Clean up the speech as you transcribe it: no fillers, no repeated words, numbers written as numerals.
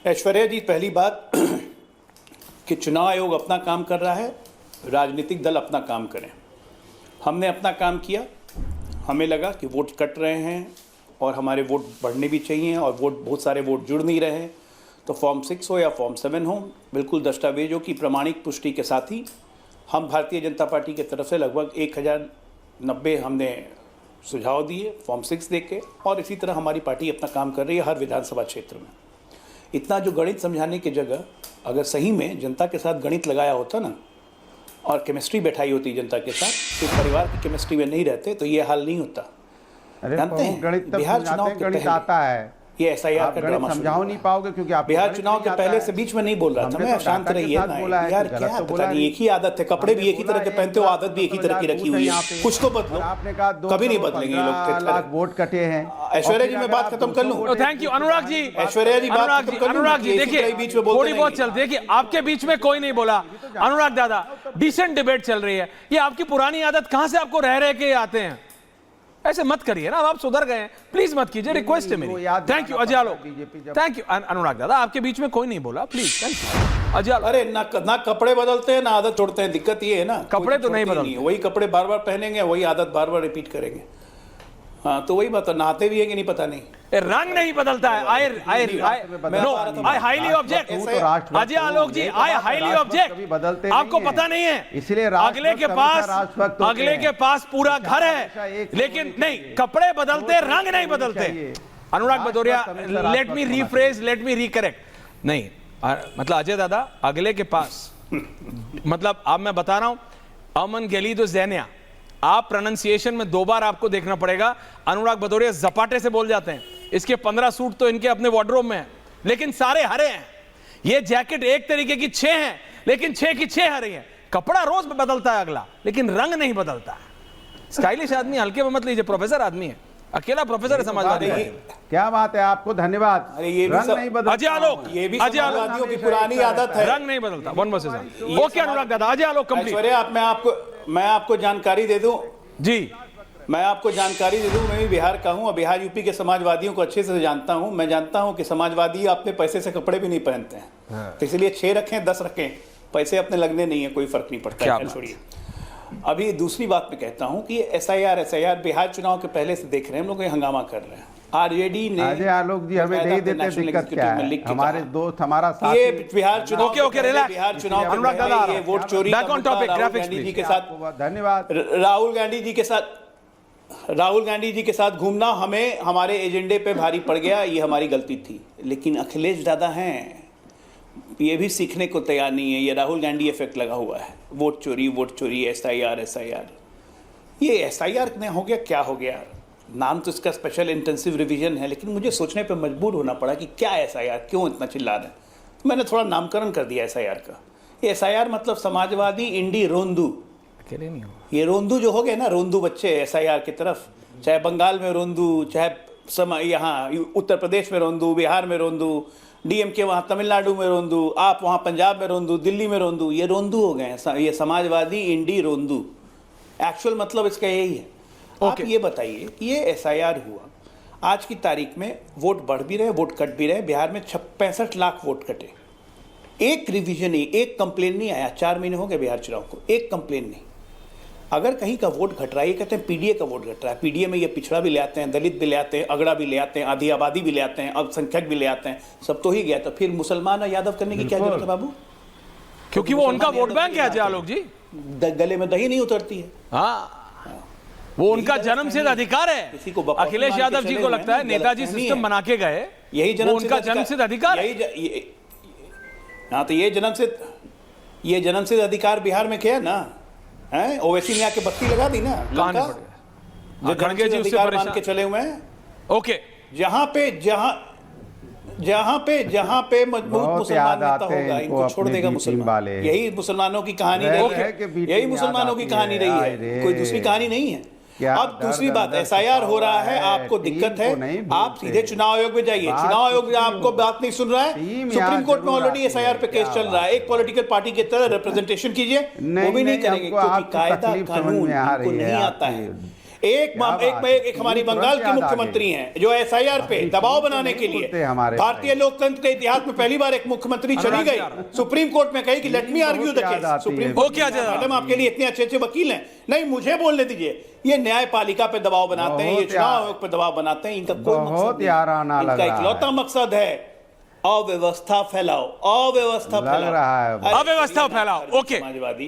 ऐश्वर्या जी, पहली बात कि चुनाव आयोग अपना काम कर रहा है, राजनीतिक दल अपना काम करें। हमने अपना काम किया, हमें लगा कि वोट कट रहे हैं और हमारे वोट बढ़ने भी चाहिए और बहुत सारे वोट जुड़ नहीं रहे हैं, तो फॉर्म 6 हो या फॉर्म 7 हो, बिल्कुल दस्तावेजों की प्रमाणिक पुष्टि के साथ ही हम भारतीय जनता पार्टी की तरफ से लगभग 1090 हमने सुझाव दिए फॉर्म 6 देके, और इसी तरह हमारी पार्टी अपना काम कर रही है हर विधानसभा क्षेत्र में। इतना जो गणित समझाने की जगह अगर सही में जनता के साथ गणित लगाया होता ना और केमिस्ट्री बैठाई होती जनता के साथ, तो परिवार की केमिस्ट्री में नहीं रहते तो ये हाल नहीं होता। जानते हैं बिहार चुनाव के पहले आता है ये एसआईआर का ड्रामा समझाओ नहीं पाओगे क्योंकि आप बिहार चुनाव के पहले से बीच में नहीं बोल रहा था मैं, शांत रहिए ना यार, क्या पता नहीं एक ही आदत है, कपड़े भी एक ही तरह के पहनते हो, आदत भी एक ही तरह की रखी हुई है, कुछ तो बदलो। आपने कहा कभी नहीं बदलेंगे ये लोग। वोट कटे हैं। ऐश्वर्या जी मैं बात खत्म कर लूं? Thank you Anurag ji. ऐश्वर्या जी अनुराग जी देखिए थोड़ी बहुत चलती है कि आपके बीच में कोई नहीं बोला। अनुराग दादा डिसेंट डिबेट चल रही है, ये आपकी पुरानी आदत कहां से आपको रह रहे के आते हैं? ऐसे मत करिए ना, आप सुधर गए हैं, प्लीज मत कीजिए, रिक्वेस्ट है मेरी। Thank you Ajay Alok, thank you Anurag दादा, आपके बीच में कोई नहीं बोला, please thank you Ajay Alok. अरे ना कपड़े बदलते हैं ना आदत छोड़ते हैं, दिक्कत ये है ना, कपड़े तो नहीं बदलते, वही कपड़े बार बार पहनेंगे, वही आदत बार बार रिपीट करेंगे। हाँ तो वही बात, नहाते भी है कि नहीं पता नहीं, रंग नहीं बदलता है। I highly object Ajay Alok ji, I highly object, आपको पता नहीं है, इसलिए अगले के पास पूरा घर है, लेकिन नहीं कपड़े बदलते, रंग नहीं बदलते। Anurag Bhadauria, let me rephrase, let me recorrect, नहीं मतलब अजय दादा अगले के पास मतलब अब मैं बता रहा हूं, अमन गलीदो ज़ैनिया, आप प्रोनाउंसिएशन में 2 बार आपको देखना पड़ेगा। अनुराग भदौरिया जपाटे से बोल जाते हैं, इसके 15 सूट तो इनके अपने वार्डरोब में हैं, लेकिन सारे हरे हैं। ये जैकेट एक तरीके की 6 हैं, लेकिन 6 की 6 हरी हैं। कपड़ा रोज बदलता है अगला, लेकिन रंग नहीं बदलता है। स्टाइलिश आदमी हल्के में मत लीजिए, प्रोफेसर आदमी है, अकेला प्रोफेसर है समाजवादी। क्या बात है, आपको धन्यवाद। अरे ये रंग नहीं बदलता, अजय आलोक, ये भी समाजवादियों की पुरानी आदत है, रंग नहीं बदलता। ओके अनुराग दादा, अजय आलोक कंप्लीट। मैं आपको जानकारी दे दूं जी, मैं आपको जानकारी दे दूं, मैं भी बिहार का हूं और बिहार यूपी के समाजवादियों को अच्छे से जानता हूं। मैं जानता हूं कि समाजवादी अपने पैसे से कपड़े भी नहीं पहनते हैं, तो इसलिए 6 रखें 10 रखें, पैसे अपने लगने नहीं है, कोई फर्क नहीं पड़ता है। छोड़िए, अभी दूसरी बात मैं कहता हूं कि एसआईआर बिहार चुनाव के पहले से देख रहे हैं हम लोग, ये हंगामा कर रहे हैं। आरजेडी ने अजय आलोक जी हमें नहीं देते, दिक्कत क्या है, हमारे दोस्त हमारा साथी, ये बिहार चुनाव बिहार चुनाव अनुराग दादा, ये वोट चोरी राहुल गांधी जी के साथ, धन्यवाद, राहुल गांधी जी के साथ घूमना हमें हमारे एजेंडे पे भारी पड़ गया, ये हमारी गलती थी। लेकिन अखिलेश दादा हैं, ये भी सीखने को तैयार नहीं है, ये राहुल गांधी इफेक्ट लगा हुआ है, वोट चोरी एसआईआर। ये एसआईआर में हो गया, क्या हो गया, नाम तो इसका स्पेशल इंटेंसिव रिवीजन है, लेकिन मुझे सोचने पे मजबूर होना पड़ा कि क्या एसआईआर, क्यों इतना चिल्ला रहे हैं। तो मैंने थोड़ा नामकरण कर दिया एसआईआर का। ये एसआईआर मतलब समाजवादी इंडी रोंदू, अकेले नहीं हो, ये रोंदू जो हो गए ना, रोंदू बच्चे एसआईआर की तरफ, चाहे बंगाल में रोंदू, चाहे यहाँ उत्तर प्रदेश में रोंदू, बिहार में रोंदू, डीएमके वहाँ तमिलनाडु में रोंदू, आप वहाँ पंजाब में रोंदू, दिल्ली में रोंदू, ये रोंदू हो गए हैं, ये समाजवादी इंडी रोंदू। एक्चुअल मतलब इसका यही है। आप ये बताइए कि ये एसआईआर हुआ, आज की तारीख में वोट बढ़ भी रहे, वोट कट भी रहे। बिहार में 65 लाख वोट कटे, एक रिवीजन नहीं, एक कंप्लेन नहीं आया। 4 महीने हो गए बिहार चुनाव को, एक कंप्लेन नहीं। अगर कहीं का वोट घट रहा है, ये कहते हैं पीडीए का वोट घट रहा है। पीडीए में ये पिछड़ा भी ले आते हैं, दलित भी ले आते हैं, अगड़ा भी ले आते हैं, आधी आबादी भी ले आते हैं, अल्पसंख्यक भी ले आते हैं, सब तो ही गया। तो फिर मुसलमान और यादव करने की क्या जरूरत है बाबू? क्योंकि वो उनका वोट बैंक है अजय आलोक जी, गले में दही नहीं उतरती है। हाँ, वो उनका जन्मसिद्ध अधिकार है। अखिलेश यादव जी को लगता है नेताजी सिस्टम बना के गए, यही उनका जन्मसिद्ध अधिकार है। हाँ तो ये जन्मसिद्ध अधिकार बिहार में क्या है ना, है ओवैसी ने आके बत्ती लगा दी ना, खड़गे जी उससे मान के चले हुए हैं। ओके, जहां पे मजबूत मुसलमान नेता होगा, इनको छोड़ देगा मुसलमान। यही मुसलमानों की कहानी रही है, यही मुसलमानों की कहानी रही है, कोई दूसरी कहानी नहीं है। अब दूसरी बात, एसआईआर हो रहा है, आपको दिक्कत है, आप सीधे चुनाव आयोग में जाइए। चुनाव आयोग आपको बात नहीं सुन रहा है, सुप्रीम कोर्ट में ऑलरेडी एसआईआर पे केस चल रहा है। एक पॉलिटिकल पार्टी की तरह रिप्रेजेंटेशन कीजिए, वो भी नहीं करेंगे क्योंकि कायदा कानून इनको नहीं आता है। एक हमारी बंगाल की मुख्यमंत्री हैं जो एसआईआर पे दबाव बनाने के लिए भारतीय लोकतंत्र के इतिहास में पहली बार एक मुख्यमंत्री चली गई सुप्रीम कोर्ट में, कही कि let me argue the case. Supreme court madam आपके लिए इतने अच्छे अच्छे वकील हैं, नहीं मुझे बोलने दीजिए। ये न्यायपालिका पे दबाव बनाते हैं, ये चुनाव आयोग पे दबाव बनाते हैं, इनका कोई मकसद नहीं, इनका इकलौता मकसद है अव्यवस्था फैलाओ, अव्यवस्था फैलाओ, अव्यवस्था फैलाओ। ओके समाजवादी